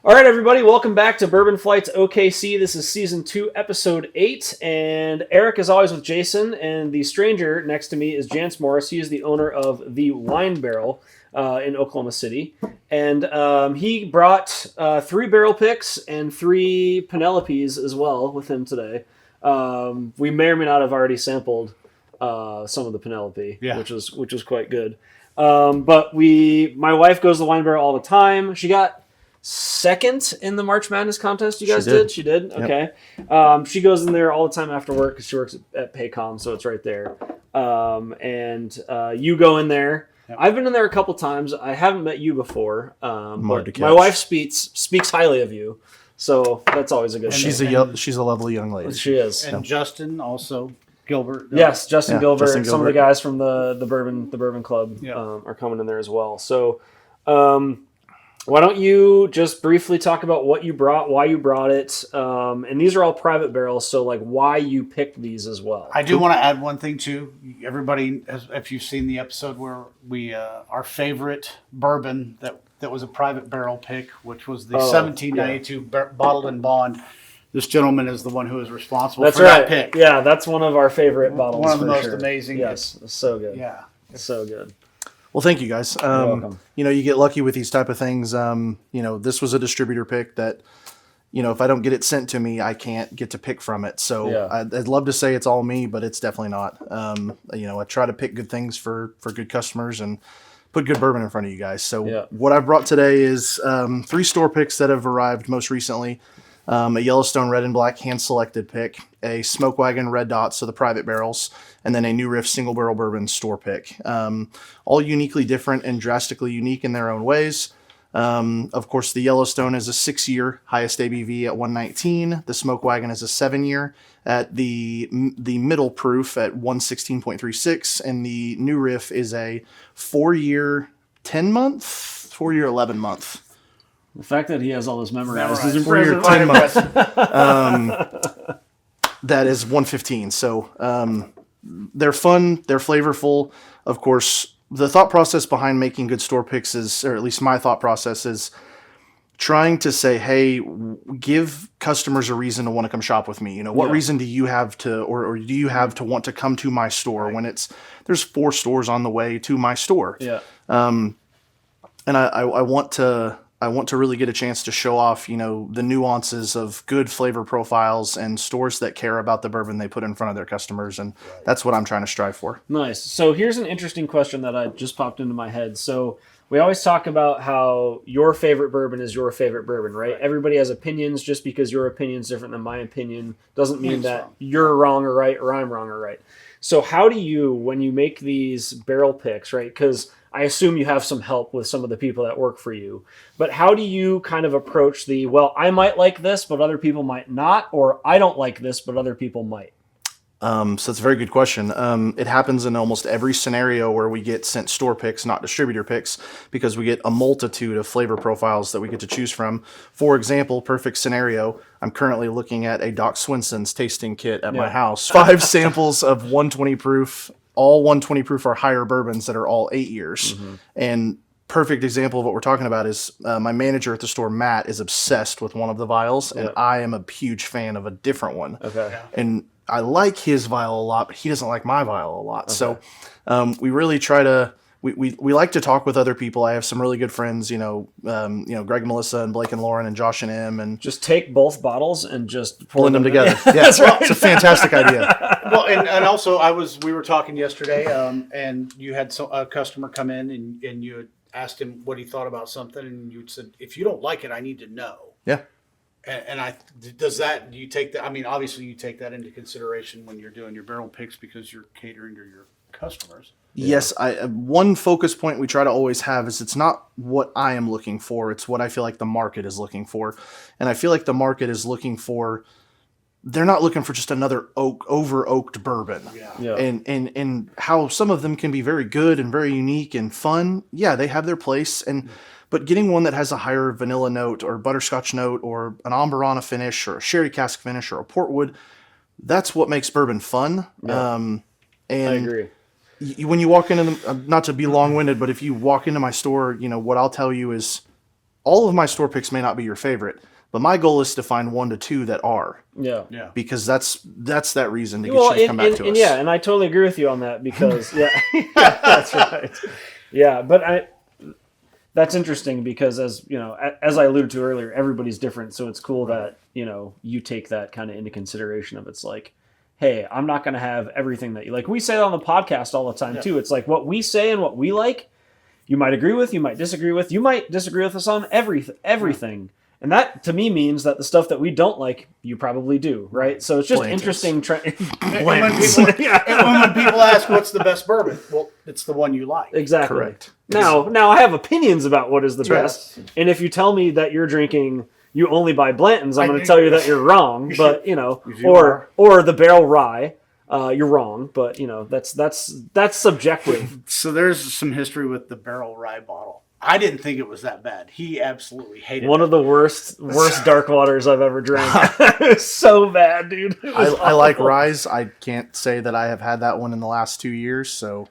All right, everybody, welcome back to Bourbon Flights OKC. This is Season 2, Episode 8, and Eric is always with Jason, and the stranger next to me is Jantz Miller. He is the owner of the Wine Barrel in Oklahoma City, and he brought 3 barrel picks and 3 Penelopes as well with him today. We may or may not have already sampled some of the Penelope, which was quite good. But my wife goes to the Wine Barrel all the time. She got second in the March Madness contest. You guys did? She did? Okay. Yep. She goes in there all the time after work because she works at Paycom, so it's right there. And you go in there. Yep. I've been in there a couple times. I haven't met you before. But my wife speaks highly of you, so that's always a good thing. She's a lovely young lady. She is. And Justin also. Gilbert. Yes, Justin Gilbert. Some of the guys from the Bourbon Club are coming in there as well. So why don't you just briefly talk about what you brought, why you brought it, and these are all private barrels, so like why you picked these as well. I do want to add one thing too. Everybody, if you've seen the episode where we our favorite bourbon that was a private barrel pick, which was the 1792 bottled in bond. This gentleman is the one who is responsible for that pick. Yeah, that's one of our favorite bottles. One of the most amazing. Yes, it's so good. Yeah, it's so good. Well, thank you guys. You're welcome. You get lucky with these type of things. This was a distributor pick that, if I don't get it sent to me, I can't get to pick from it. So I'd love to say it's all me, but it's definitely not. I try to pick good things for good customers and put good bourbon in front of you guys. So what I brought today is 3 store picks that have arrived most recently. A Yellowstone Red and Black hand-selected pick, a Smoke Wagon Red Dots, so the private barrels, and then a new Riff Single Barrel Bourbon store pick. All uniquely different and drastically unique in their own ways. Of course, the Yellowstone is a 6-year highest ABV at 119. The Smoke Wagon is a 7-year at the middle proof at 116.36, and the new Riff is a 4-year 11-month. The fact that he has all this memorized is impressive. 10 months. That is 115. So they're fun. They're flavorful. Of course, the thought process behind making good store picks is, or at least my thought process is, trying to say, hey, give customers a reason to want to come shop with me. What reason do you have to, or do you have to want to come to my store when there's 4 stores on the way to my store? Yeah. And I want to really get a chance to show off, the nuances of good flavor profiles and stores that care about the bourbon they put in front of their customers. And that's what I'm trying to strive for. Nice. So here's an interesting question that just popped into my head. So we always talk about how your favorite bourbon is your favorite bourbon, right? Everybody has opinions. Just because your opinion is different than my opinion doesn't mean that you're wrong or right, or I'm wrong or right. So how do you, when you make these barrel picks, right? Because I assume you have some help with some of the people that work for you. But how do you kind of approach I might like this, but other people might not, or I don't like this, but other people might? So that's a very good question. It happens in almost every scenario where we get sent store picks, not distributor picks, because we get a multitude of flavor profiles that we get to choose from. For example, perfect scenario, I'm currently looking at a Doc Swinson's tasting kit at my house. 5 samples of 120 proof. All 120 proof are higher bourbons that are all 8 years. Mm-hmm. And perfect example of what we're talking about is my manager at the store, Matt, is obsessed with one of the vials, and I am a huge fan of a different one. Okay. Yeah. And I like his vial a lot, but he doesn't like my vial a lot. Okay. So we really try to we like to talk with other people. I have some really good friends, Greg and Melissa and Blake and Lauren and Josh and Em, and just take both bottles and just blend them together. Yeah, right. It's a fantastic idea. Well, and also we were talking yesterday, and you had a customer come in and you had asked him what he thought about something, and you said, if you don't like it, I need to know. Yeah. And do you take that? I mean, obviously you take that into consideration when you're doing your barrel picks because you're catering to your customers. Yes, one focus point we try to always have is it's not what I am looking for, it's what I feel like the market is looking for. And I feel like the market is looking for, they're not looking for just another over-oaked bourbon. Yeah. And how some of them can be very good and very unique and fun. Yeah, they have their place. But getting one that has a higher vanilla note or butterscotch note or an ambarana finish or a sherry cask finish or a portwood, that's what makes bourbon fun. Yeah. I agree. When you walk into not to be long-winded, but if you walk into my store, what I'll tell you is all of my store picks may not be your favorite, but my goal is to find 1 to 2 that are. Yeah. Because that's that reason to get you to come back to us. Yeah, and I totally agree with you on that because yeah, that's right. Yeah, but that's interesting because as you know, as I alluded to earlier, everybody's different, so it's cool that you take that kind of into consideration. Of it's like, hey, I'm not going to have everything that you like. We say that on the podcast all the time too. It's like what we say and what we like. You might agree with, you might disagree with, you might disagree with us on everything. And that, to me, means that the stuff that we don't like, you probably do, right? So it's just interesting. And when people ask, what's the best bourbon? Well, it's the one you like. Exactly. Correct. Now I have opinions about what is the best. And if you tell me that you're drinking, you only buy Blanton's, I'm going to tell you that you're wrong. But, or the barrel rye. You're wrong, but that's subjective. So there's some history with the barrel rye bottle. I didn't think it was that bad. He absolutely hated it. One of the worst dark waters I've ever drank. It's so bad, dude. I like ryes. I can't say that I have had that one in the last 2 years. So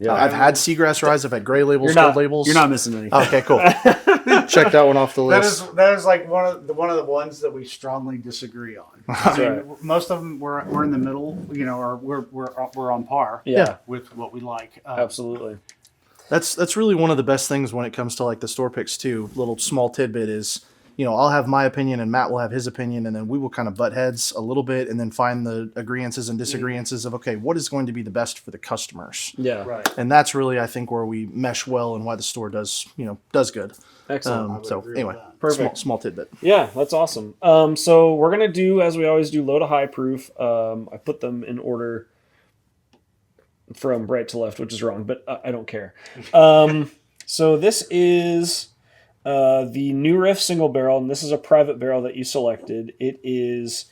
I've had Seagrass ryes. I've had gray labels, gold labels. You're not missing anything. Okay, cool. Check that one off the list. That is like one of the ones that we strongly disagree on. Right. Most of them we're in the middle, or we're on par. With what we like. Absolutely. That's really one of the best things when it comes to like the store picks too. Little small tidbit is, I'll have my opinion and Matt will have his opinion, and then we will kind of butt heads a little bit and then find the agreeances and disagreeances of, okay, what is going to be the best for the customers? Yeah. Right. And that's really, I think, where we mesh well and why the store does good. Excellent. So anyway, perfect. Small tidbit. Yeah, that's awesome. So we're going to do, as we always do, low to high proof. I put them in order from right to left, which is wrong, but I don't care. So this is the new Riff Single Barrel, and this is a private barrel that you selected. It is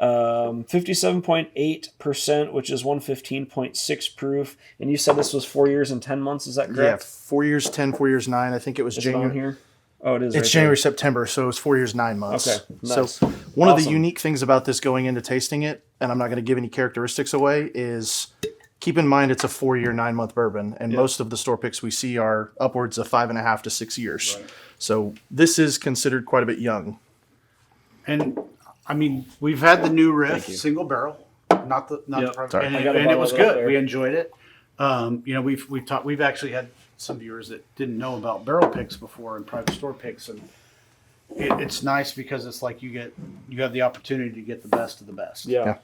57.8%, which is 115.6 proof. And you said this was 4 years and 10 months. Is that correct? Yeah, 4 years, 10, 4 years, 9. I think it was January. On here? Oh, it is. It's January, September, so it was 4 years, 9 months. Okay, nice. So one of the unique things about this going into tasting it, and I'm not going to give any characteristics away, is keep in mind it's a 4 year, 9 month bourbon, and most of the store picks we see are upwards of 5.5 to 6 years. Right. So this is considered quite a bit young. And I mean, we've had the new Riff Single Barrel, not the private, and it was good. We enjoyed it. We've actually had some viewers that didn't know about barrel picks before and private store picks, and it's nice because it's like you have the opportunity to get the best of the best. Yeah.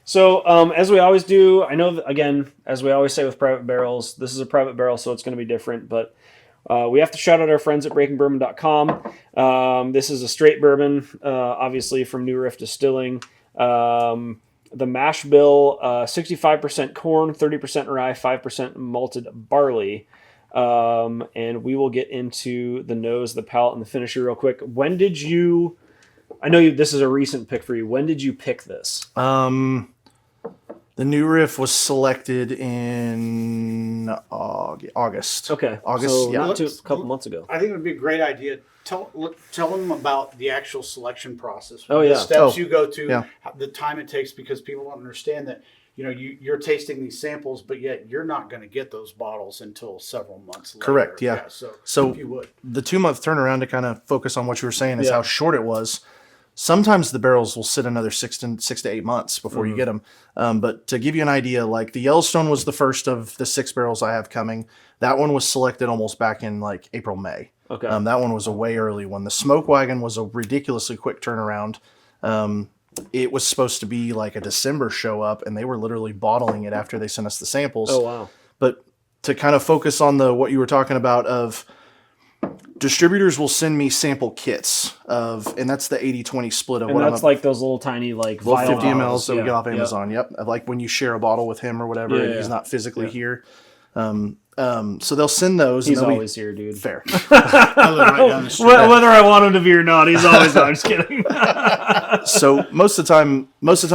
So as we always do, I know that, again, as we always say with private barrels, this is a private barrel, so it's going to be different, but we have to shout out our friends at breakingbourbon.com. This is a straight bourbon, obviously from New Riff Distilling. The mash bill, 65% corn, 30% rye, 5% malted barley. And we will get into the nose, the palate, and the finisher real quick. When did you... I know this is a recent pick for you. When did you pick this? The new Riff was selected in August. Okay. August, so not a couple months ago. I think it would be a great idea. Tell them about the actual selection process. Oh, yeah. The steps you go to, the time it takes, because people don't understand that, you're tasting these samples, but yet you're not going to get those bottles until several months later. Correct, yeah. So if you would. The 2 month turnaround, to kind of focus on what you were saying, is how short it was. Sometimes the barrels will sit another 6 to 8 months before you get them. But to give you an idea, like the Yellowstone was the first of the 6 barrels I have coming. That one was selected almost back in like April, May. Okay. That one was a way early one. The Smoke Wagon was a ridiculously quick turnaround. It was supposed to be like a December show up, and they were literally bottling it after they sent us the samples. Oh, wow. But to kind of focus on what you were talking about of... Distributors will send me sample kits and that's the 80-20 split of and what that's like those little tiny like 50 mLs that we get off Amazon. Yep. Like when you share a bottle with him or whatever, and he's not physically here. So they'll send those. He's always here, dude. Fair. I live right down the street. Whether I want him to be or not, he's always. No, I'm just kidding. So most of the time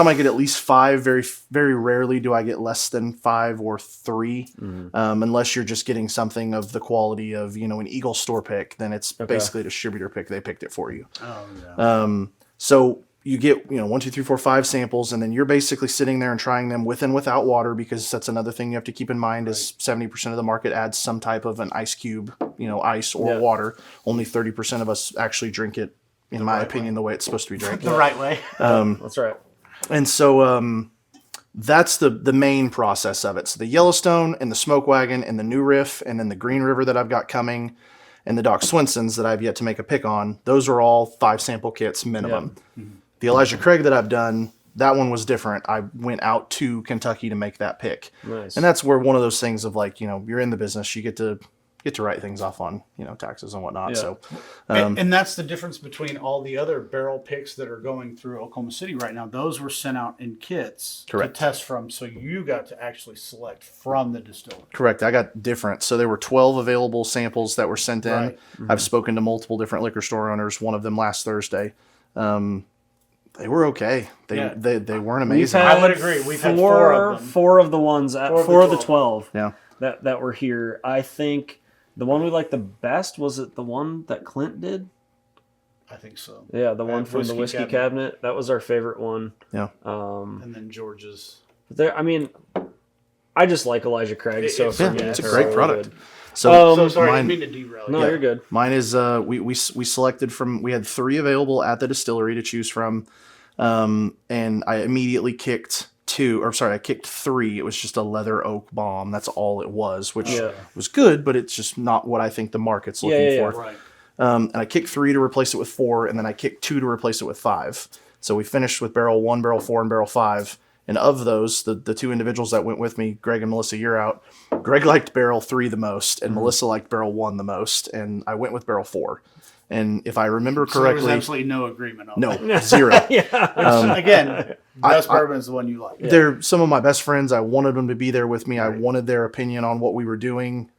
I get at least 5. Very, very rarely do I get less than 5 or 3, unless you're just getting something of the quality of an Eagle store pick. Then it's basically a distributor pick. They picked it for you. Oh, yeah. So you get 1, 2, 3, 4, 5 samples, and then you're basically sitting there and trying them with and without water, because that's another thing you have to keep in mind is 70% of the market adds some type of an ice cube, ice or water. Only 30% of us actually drink it, in my opinion, the way it's supposed to be drank. The right way. That's right. And so that's the main process of it. So the Yellowstone and the Smoke Wagon and the New Riff and then the Green River that I've got coming and the Doc Swinsons that I've yet to make a pick on, those are all 5 sample kits minimum. Yep. Mm-hmm. The Elijah Craig that I've done, that one was different. I went out to Kentucky to make that pick. Nice. And that's where one of those things of like, you're in the business, you get to write things off on, taxes and whatnot. Yeah. So, and that's the difference between all the other barrel picks that are going through Oklahoma City right now. Those were sent out in kits Correct. to test from, so you got to actually select from the distillery. Correct. I got different. So there were 12 available samples that were sent in. Right. Mm-hmm. I've spoken to multiple different liquor store owners, one of them last Thursday. They were okay. They weren't amazing. I would agree. We've had 4 of them. 4 of the ones, 4 of the 12 Yeah. that were here. I think the one we liked the best, was it the one that Clint did? I think so. Yeah, the one from the whiskey cabinet. That was our favorite one. Yeah. And then George's. I just like Elijah Craig. So for me, it's a great product. Good. So sorry, I mine, didn't mean to derail you. No, you're good. Mine is we selected from. We had 3 available at the distillery to choose from, and I immediately kicked 2. Or sorry, I kicked 3. It was just a leather oak bomb. That's all it was, which was good, but it's just not what I think the market's looking for. Right. And I kicked 3 to replace it with 4, and then I kicked 2 to replace it with 5. So we finished with barrel 1, barrel 4, and barrel 5. And of those, the 2 individuals that went with me, Greg and Melissa, you're out. Greg liked barrel 3 the most, and Melissa liked barrel 1 the most, and I went with barrel 4. And if I remember correctly, there was absolutely no agreement on that. no, 0. Again, best bourbon is the one you like. They're some of my best friends. I wanted them to be there with me. I wanted their opinion on what we were doing.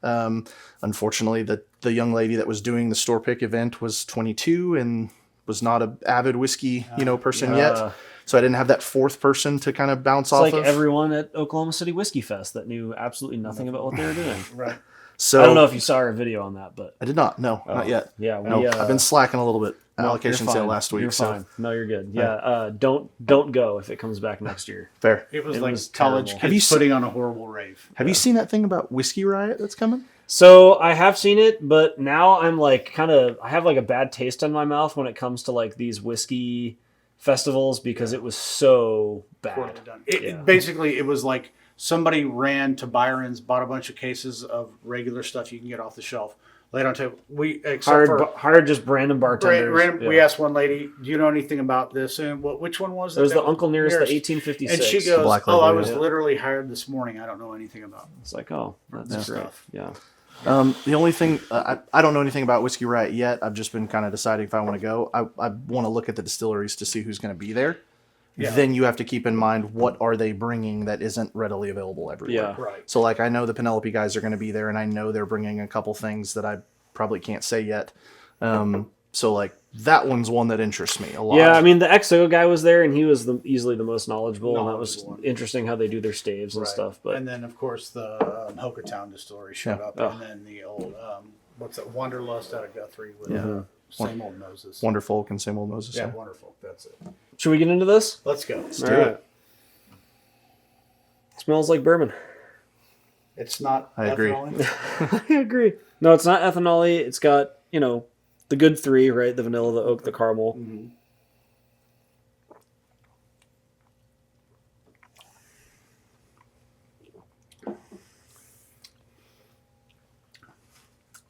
Unfortunately, the young lady that was doing the store pick event was 22 and was not an avid whiskey person yet. So I didn't have that 4th person to kind of bounce off It's like of. everyone at Oklahoma City Whiskey Fest that knew absolutely nothing about what they were doing. Right. So I don't know if you saw our video on that, but I did not. No, not yet. yeah, I've been slacking a little bit. Allocation you're sale fine. last week. You're so fine. No, you're good. Yeah, don't go if it comes back next year. fair. It was It like was college terrible. kids Have you putting on a horrible rave. Have you seen that thing about Whiskey Riot that's coming? So I have seen it, but now I'm like I have like a bad taste in my mouth when it comes to like these whiskey festivals because it was so bad. Poorly done. Basically, it was like somebody ran to Byron's, bought a bunch of cases of regular stuff you can get off the shelf, laid on table. Hired just random bartenders. We asked one lady, "Do you know anything about this?" And which one was it? There was the Uncle Nearest, the 1856. And she goes, Black "Oh, Label, I was yeah. literally hired this morning. I don't know anything about it." It's like, oh, that's great. Stuff. Yeah. The only thing I don't know anything about Whiskey Riot yet. I've just been kind of deciding if I want to go. I want to look at the distilleries to see who's going to be there. Yeah. Then you have to keep in mind what are they bringing that isn't readily available everywhere. Yeah. Right. So like I know the Penelope guys are going to be there, and I know they're bringing a couple things that I probably can't say yet. So like that one's one that interests me a lot. Yeah, I mean the XO guy was there, and he was easily the most knowledgeable, and that was interesting how they do their staves and stuff. But and then of course the Hokertown distillery showed up, and then the old what's that Wanderlust out of Guthrie with same old noses. Wonderful and same old Moses. Yeah, wonderful. That's it. Should we get into this? Let's go. Let's do it. Smells like bourbon. It's not. I agree. I agree. No, it's not ethanol-y. It's got the good 3, right? The vanilla, the oak, the caramel. Mm-hmm.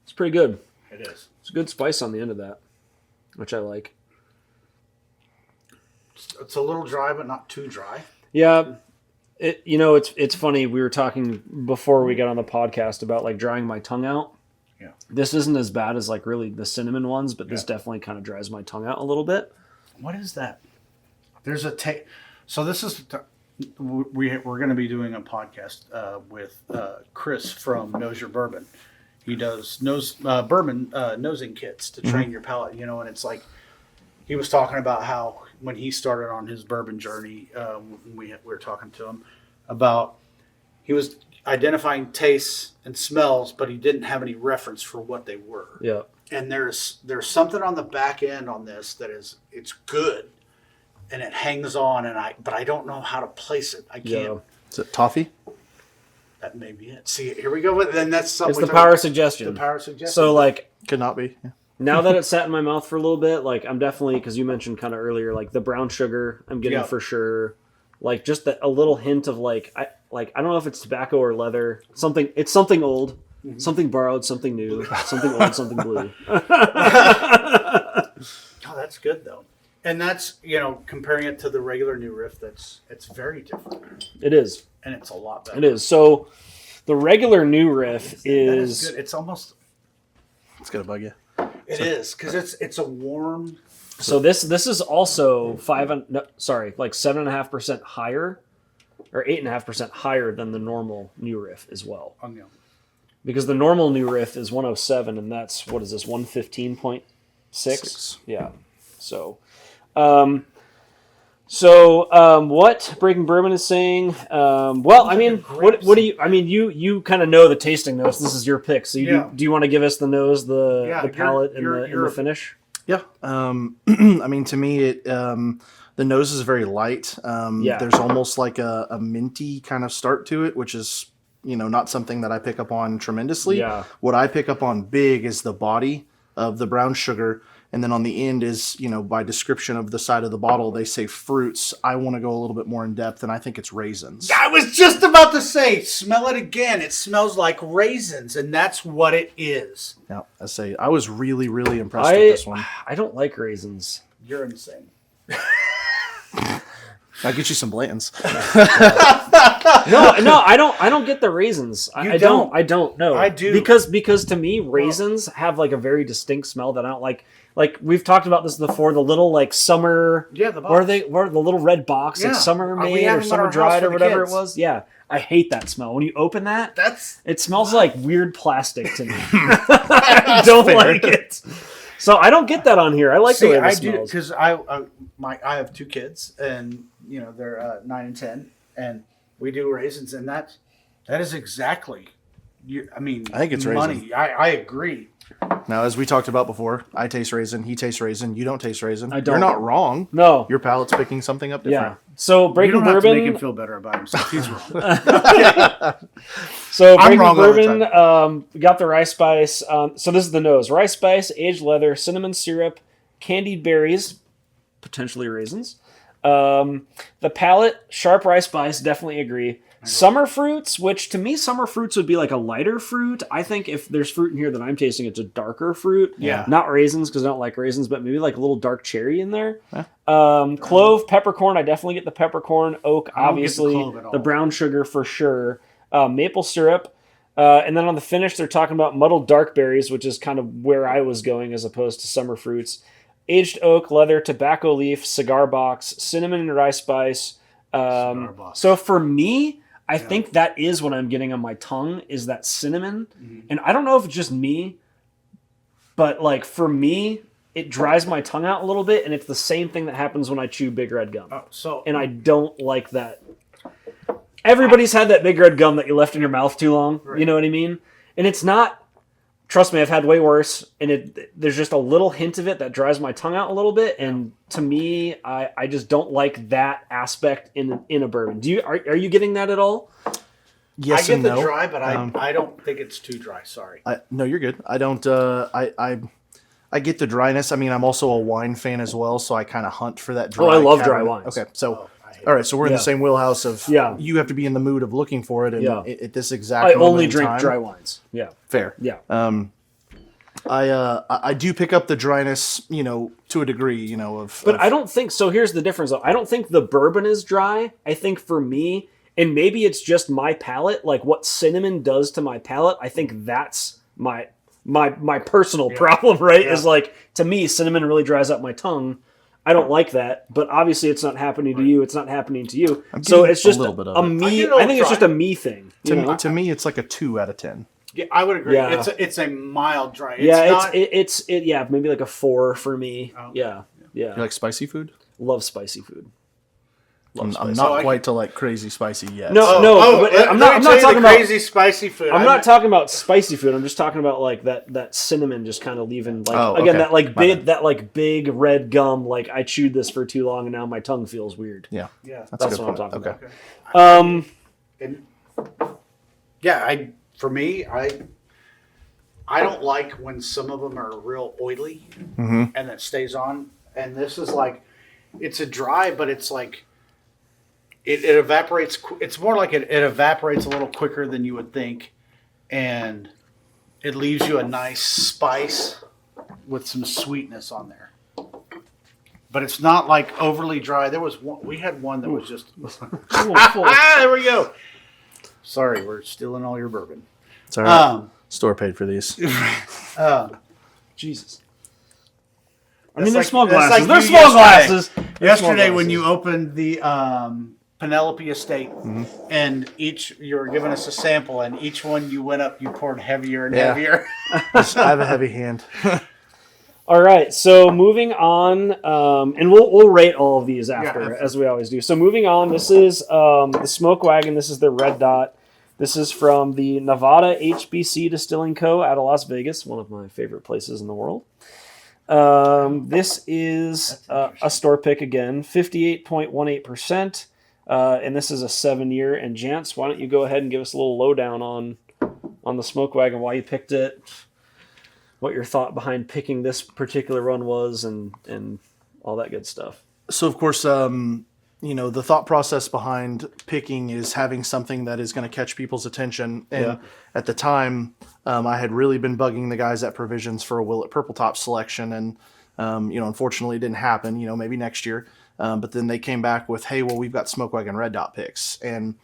It's pretty good. It is. It's a good spice on the end of that, which I like. It's a little dry, but not too dry. Yeah. It's funny. We were talking before we got on the podcast about like drying my tongue out. Yeah. This isn't as bad as like really the cinnamon ones, but this definitely kind of dries my tongue out a little bit. What is that? There's a So this is we're going to be doing a podcast with Chris from Knows Your Bourbon. He does bourbon nosing kits to train your palate. And it's like he was talking about how when he started on his bourbon journey, we were talking to him about he was identifying tastes and smells, but he didn't have any reference for what they were. Yeah. And there's something on the back end on this that it's good, and it hangs on, but I don't know how to place it. I can't. Yeah. Is it toffee? That may be it. See, here we go. Then that's something. It's the power of suggestion. The power of suggestion. So like, Could not be. Yeah. now that it's sat in my mouth for a little bit, like I'm definitely, because you mentioned kind of earlier, like the brown sugar I'm getting for sure. Like just a little hint of I don't know if it's tobacco or leather. It's something old, something borrowed, something new, something old, something blue. Oh, that's good though. And that's, comparing it to the regular New Riff, it's very different. It is. And it's a lot better. It is. So the regular New Riff is good. It's almost. It's gonna bug you. It is because it's a warm. So this is also 7.5% higher, or 8.5% higher than the normal New Riff as well. Because the normal New Riff is 107, and that's, what is this, 115.6? Yeah. So, what Breaking Bourbon is saying, well, I mean, what do you, I mean, you kind of know the tasting notes. This is your pick. So do you want to give us the nose, the palate, and the finish? Yeah. I mean, to me, the nose is very light. There's almost like a minty kind of start to it, which is, not something that I pick up on tremendously. Yeah. What I pick up on big is the body of the brown sugar. And then on the end is, by description of the side of the bottle, they say fruits. I want to go a little bit more in depth, and I think it's raisins. I was just about to say, smell it again. It smells like raisins, and that's what it is. Yeah, I was really, really impressed with this one. I don't like raisins. You're insane. I'll get you some Blanton's. No, I don't get the raisins. I don't know. I do. Because to me, raisins have like a very distinct smell that I don't like. Like we've talked about this before, the little like summer, the box. where the little red box, like summer made or summer dried or whatever it was. Yeah, I hate that smell. When you open that, it smells like weird plastic to me. I don't like it. So I don't get that on here. I like the way it smells. Because I have two kids, and they're 9 and 10, and we do raisins, and that is exactly. I think it's money. raisin. I agree. Now, as we talked about before, I taste raisin, he tastes raisin, you don't taste raisin. I don't. You're not wrong. No. Your palate's picking something up different. Yeah. So Breaking Bourbon. You don't have to make him feel better about himself. He's wrong. So Breaking Bourbon got the rice spice. So this is the nose: rice spice, aged leather, cinnamon syrup, candied berries, potentially raisins. The palate: sharp rice spice. Definitely agree. Summer fruits, which to me, summer fruits would be like a lighter fruit. I think if there's fruit in here that I'm tasting, it's a darker fruit. Yeah. Not raisins, because I don't like raisins, but maybe like a little dark cherry in there. Clove, peppercorn. I definitely get the peppercorn. Oak, obviously. The brown sugar for sure. Maple syrup. And then on the finish, they're talking about muddled dark berries, which is kind of where I was going as opposed to summer fruits. Aged oak, leather, tobacco leaf, cigar box, cinnamon and rice spice. So for me, I think that is what I'm getting on my tongue, is that cinnamon. Mm-hmm. And I don't know if it's just me, but like for me, it dries my tongue out a little bit, and it's the same thing that happens when I chew Big Red gum. And I don't like that. Everybody's had that Big Red gum that you left in your mouth too long. Right. You know what I mean? And it's not. Trust me, I've had way worse, and there's just a little hint of it that dries my tongue out a little bit, and to me, I just don't like that aspect in a bourbon. Are you getting that at all? Yes, I get the dry, but I don't think it's too dry. Sorry. No, you're good. I don't. I get the dryness. I mean, I'm also a wine fan as well, so I kind of hunt for that dry. Oh, I love dry wines. Okay, so. All right, so we're in the same wheelhouse of you have to be in the mood of looking for it, and at this exact moment only in drink time, dry wines. Yeah, fair. Yeah, I do pick up the dryness, to a degree, But I don't think so. Here's the difference, though. I don't think the bourbon is dry. I think for me, and maybe it's just my palate, like what cinnamon does to my palate. I think that's my personal problem, right? Is like, to me, cinnamon really dries up my tongue. I don't like that, but obviously it's not happening to you. It's not happening to you. So it's just a me. I think it's just a me thing. To me, it's like a 2 out of 10. Yeah, I would agree. Yeah. It's a mild dry. It's maybe like a 4 for me. Oh. Yeah. You like spicy food? Love spicy food. I'm not quite to like crazy spicy yet. I'm not talking about crazy spicy food. I'm not talking about spicy food. I'm just talking about like that cinnamon just kind of leaving that big red gum. Like I chewed this for too long and now my tongue feels weird. Yeah. That's what I'm talking about. For me, I don't like when some of them are real oily and it stays on. And this is like, it's a dry, but it's like, it evaporates. It's more like it evaporates a little quicker than you would think. And it leaves you a nice spice with some sweetness on there. But it's not like overly dry. We had one that was just, there we go. Sorry, we're stealing all your bourbon. It's all right. Store paid for these. Jesus. I mean, they're small glasses. They're small glasses. Yesterday, when you opened the Penelope Estate, and you were giving us a sample, and each one you went up, you poured heavier and heavier. I have a heavy hand. All right, so moving on, and we'll rate all of these after, as we always do. So moving on, this is the Smoke Wagon. This is the Red Dot. This is from the Nevada HBC Distilling Co. out of Las Vegas, one of my favorite places in the world. This is a store pick again, 58.18%, and this is a 7-year. And Jantz, why don't you go ahead and give us a little lowdown on the Smoke Wagon, why you picked it, what your thought behind picking this particular one was, and all that good stuff. So, of course, the thought process behind picking is having something that is going to catch people's attention. And at the time, I had really been bugging the guys at Provisions for a Willet Purple Top selection. And, unfortunately it didn't happen, maybe next year. But then they came back with, hey, well, we've got Smoke Wagon Red Dot picks. And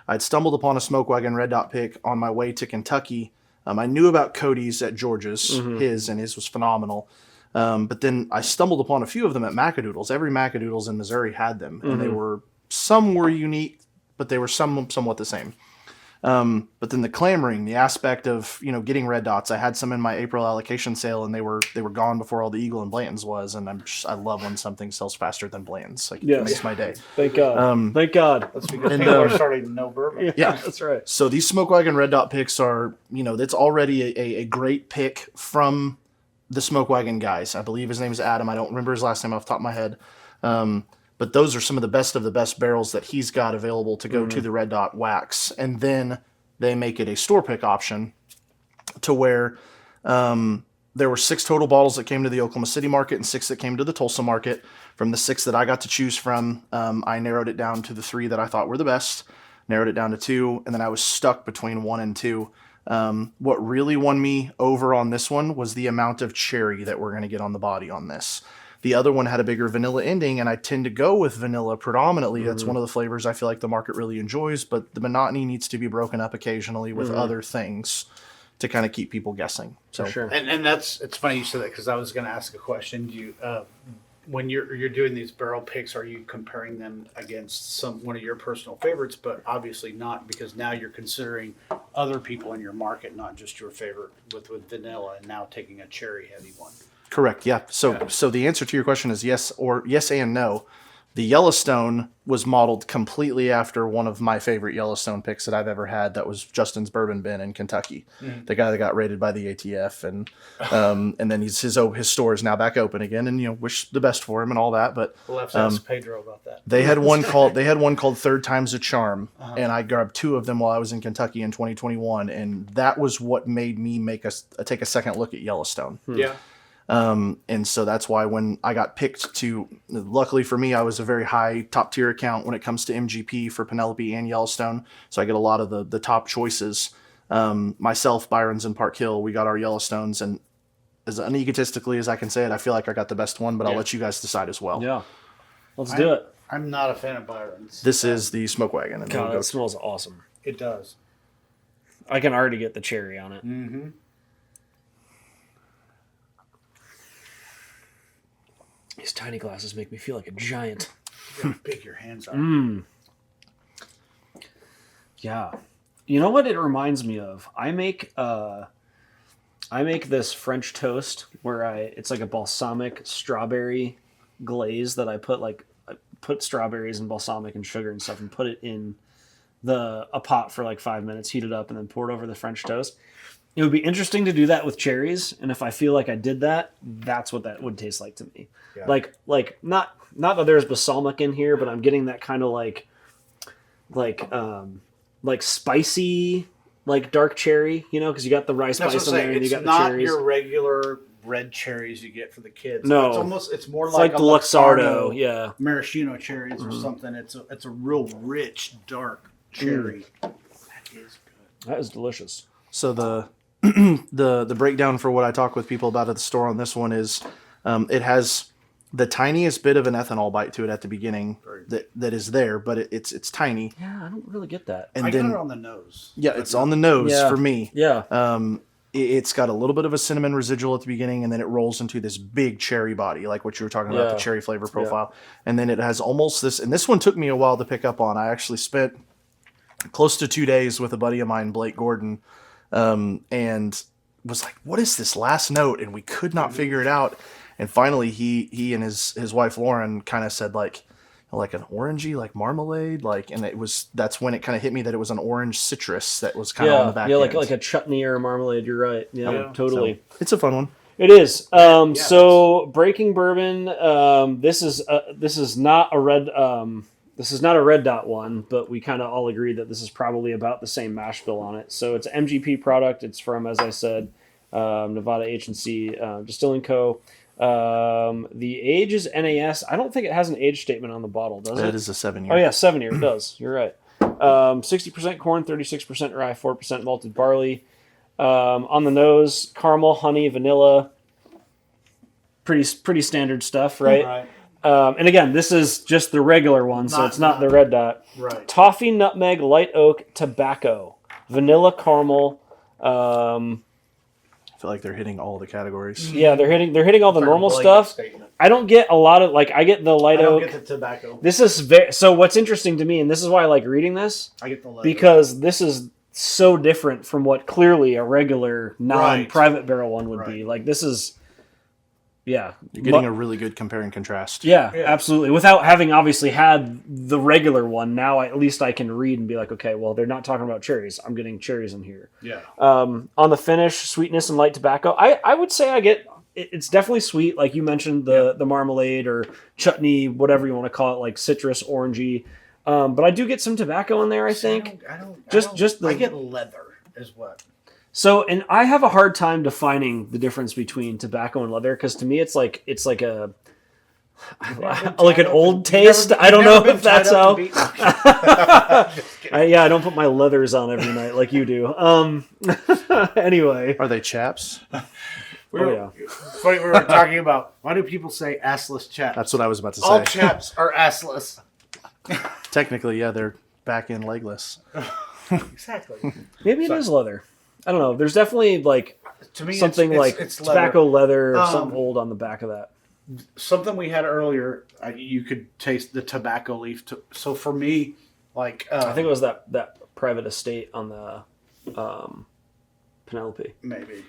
I'd stumbled upon a Smoke Wagon Red Dot pick on my way to Kentucky. I knew about Cody's at George's, his was phenomenal. But then I stumbled upon a few of them at Macadoodles. Every Macadoodles in Missouri had them, and some were unique, but they were somewhat the same. But then the clamoring, the aspect of getting red dots. I had some in my April allocation sale, and they were gone before all the Eagle and Blanton's was. And I love when something sells faster than Blanton's. Like it makes my day. Thank God. Thank God. That's because people are starting to know bourbon. Yeah, that's right. So these Smoke Wagon Red Dot picks are that's already a great pick from the Smoke Wagon guys. I believe his name is Adam. I don't remember his last name off the top of my head. But those are some of the best barrels that he's got available to go to the Red Dot wax. And then they make it a store pick option to where there were 6 total bottles that came to the Oklahoma City market and 6 that came to the Tulsa market. From the 6 that I got to choose from, I narrowed it down to the 3 that I thought were the best, narrowed it down to 2, and then I was stuck between 1 and 2. What really won me over on this one was the amount of cherry that we're going to get on the body on this. The other one had a bigger vanilla ending, and I tend to go with vanilla predominantly. That's one of the flavors I feel like the market really enjoys, but the monotony needs to be broken up occasionally with other things to kind of keep people guessing. So, For sure. And it's funny you said that, because I was going to ask a question. Do you, when you're doing these barrel picks, are you comparing them against one of your personal favorites? But obviously not, because now you're considering other people in your market, not just your favorite with vanilla, and now taking a cherry heavy one. Correct. Yeah. So the answer to your question is yes and no. The Yellowstone was modeled completely after one of my favorite Yellowstone picks that I've ever had. That was Justin's Bourbon Bin in Kentucky, the guy that got raided by the ATF, and then his store is now back open again, and wish the best for him and all that. But we'll have to ask Pedro about that. They had one called Third Time's a Charm, and I grabbed 2 of them while I was in Kentucky in 2021, and that was what made me take a second look at Yellowstone. Yeah. And so that's why when I got picked luckily for me, I was a very high top tier account when it comes to MGP for Penelope and Yellowstone. So I get a lot of the top choices. Myself, Byron's and Park Hill, we got our Yellowstones, and as unegotistically as I can say it, I feel like I got the best one, but I'll let you guys decide as well. Yeah. Let's do it. I'm not a fan of Byron's. This is the Smoke Wagon. And God, it smells awesome. It does. I can already get the cherry on it. Mm-hmm. These tiny glasses make me feel like a giant. How big your hands are. Yeah. You know what it reminds me of? I make this French toast where it's like a balsamic strawberry glaze that I put like put strawberries and balsamic and sugar and stuff and put it in a pot for like 5 minutes, heat it up, and then pour it over the French toast. It would be interesting to do that with cherries, and if I feel like I did that, that's what that would taste like to me. Yeah. Like not that there's balsamic in here, but I'm getting that kind of like spicy, like dark cherry, because you got the rye spice in there and you got the cherries. It's not your regular red cherries you get for the kids. No, it's more like the Luxardo, yeah, maraschino cherries or something. It's a real rich dark cherry. That is good. That is delicious. So the breakdown for what I talk with people about at the store on this one is it has the tiniest bit of an ethanol bite to it at the beginning that is there, but it's tiny. Yeah, I don't really get that. And I then, got it on the nose. Yeah, it's on the nose for me. Yeah. It's got a little bit of a cinnamon residual at the beginning, and then it rolls into this big cherry body, like what you were talking about, the cherry flavor profile. Yeah. And then it has almost this, and this one took me a while to pick up on. I actually spent close to 2 days with a buddy of mine, Blake Gordon, and was like, what is this last note? And we could not figure it out. And finally, he and his wife Lauren kind of said like an orangey, like marmalade, and that's when it kind of hit me that it was an orange citrus that was kind of on the back end. like a chutney or a marmalade. You're right. Yeah. Totally. So, it's a fun one. It is. So Breaking Bourbon. This is not a red. This is not a red dot one, but we kind of all agree that this is probably about the same mash bill on it. So it's an MGP product. It's from, as I said, Nevada H&C Distilling Co. The age is NAS. I don't think it has an age statement on the bottle, does it? It is a 7-year. Oh yeah, 7 year. It does. You're right. 60% corn, 36% rye, 4% malted barley. On the nose, caramel, honey, vanilla. Pretty standard stuff, right? Right. And again, this is just the regular one, so it's not the red dot. Right. Toffee, nutmeg, light oak, tobacco, vanilla, caramel. I feel like they're hitting all the categories. Yeah, they're hitting all the normal stuff. Statement. I don't get a lot of I get the light oak. I don't get the tobacco. This is so what's interesting to me, and this is why I like reading this. I get the light because oak. This is so different from what clearly a regular non-private barrel one would be. Like this is. Yeah. You're getting a really good compare and contrast. Yeah, absolutely. Without having obviously had the regular one, now at least I can read and be like, okay, well, they're not talking about cherries. I'm getting cherries in here. Yeah. On the finish, sweetness and light tobacco, I would say I get, it's definitely sweet. Like you mentioned, the marmalade or chutney, whatever you want to call it, like citrus, orangey. But I do get some tobacco in there, I think. I get leather is what. So, and I have a hard time defining the difference between tobacco and leather because to me it's like an old taste. I don't know if that's how. I don't put my leathers on every night like you do. Anyway, are they chaps? Funny, we were talking about why do people say assless chaps? That's what I was about to say. All chaps are assless. Technically, yeah, they're back end legless. Exactly. Maybe it is leather. I don't know. There's definitely to me something it's tobacco leather or something old on the back of that. Something we had earlier, you could taste the tobacco leaf. So for me, I think it was that private estate on the Penelope. Maybe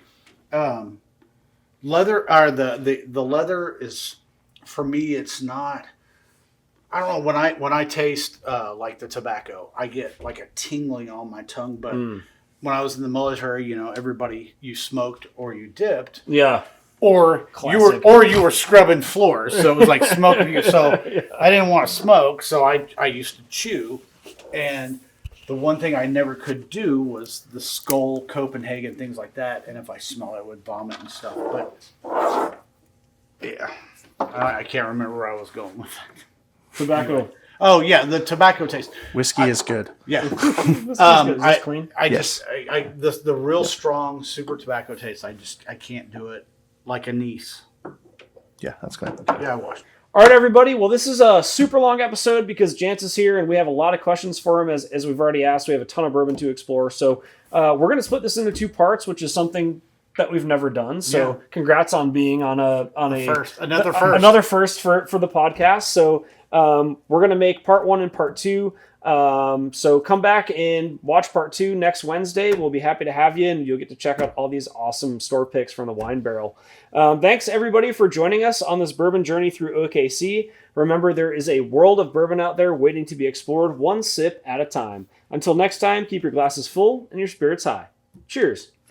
leather or the leather is for me. It's not. I don't know when I taste like the tobacco, I get like a tingling on my tongue, but. When I was in the military, everybody you smoked or you dipped. Yeah. Or you were scrubbing floors, so it was like smoking. So I didn't want to smoke, so I used to chew. And the one thing I never could do was the Skull, Copenhagen, things like that. And if I smell it, I would vomit and stuff. But yeah, I can't remember where I was going with that. Tobacco. Anyway. Oh yeah, the tobacco taste. Whiskey is good. Yeah, is this clean? The real strong super tobacco taste. I can't do it like a niece. Yeah, that's good. Yeah, I washed. All right, everybody. Well, this is a super long episode because Jantz is here and we have a lot of questions for him. As we've already asked, we have a ton of bourbon to explore. So we're going to split this into 2 parts, which is something that we've never done. So congrats on being on a first, another first for the podcast. So. We're going to make part 1 and part 2. So come back and watch part 2 next Wednesday. We'll be happy to have you, and you'll get to check out all these awesome store picks from the Wine Barrel. Thanks everybody for joining us on this bourbon journey through OKC. Remember, there is a world of bourbon out there waiting to be explored, one sip at a time. Until next time, keep your glasses full and your spirits high. Cheers.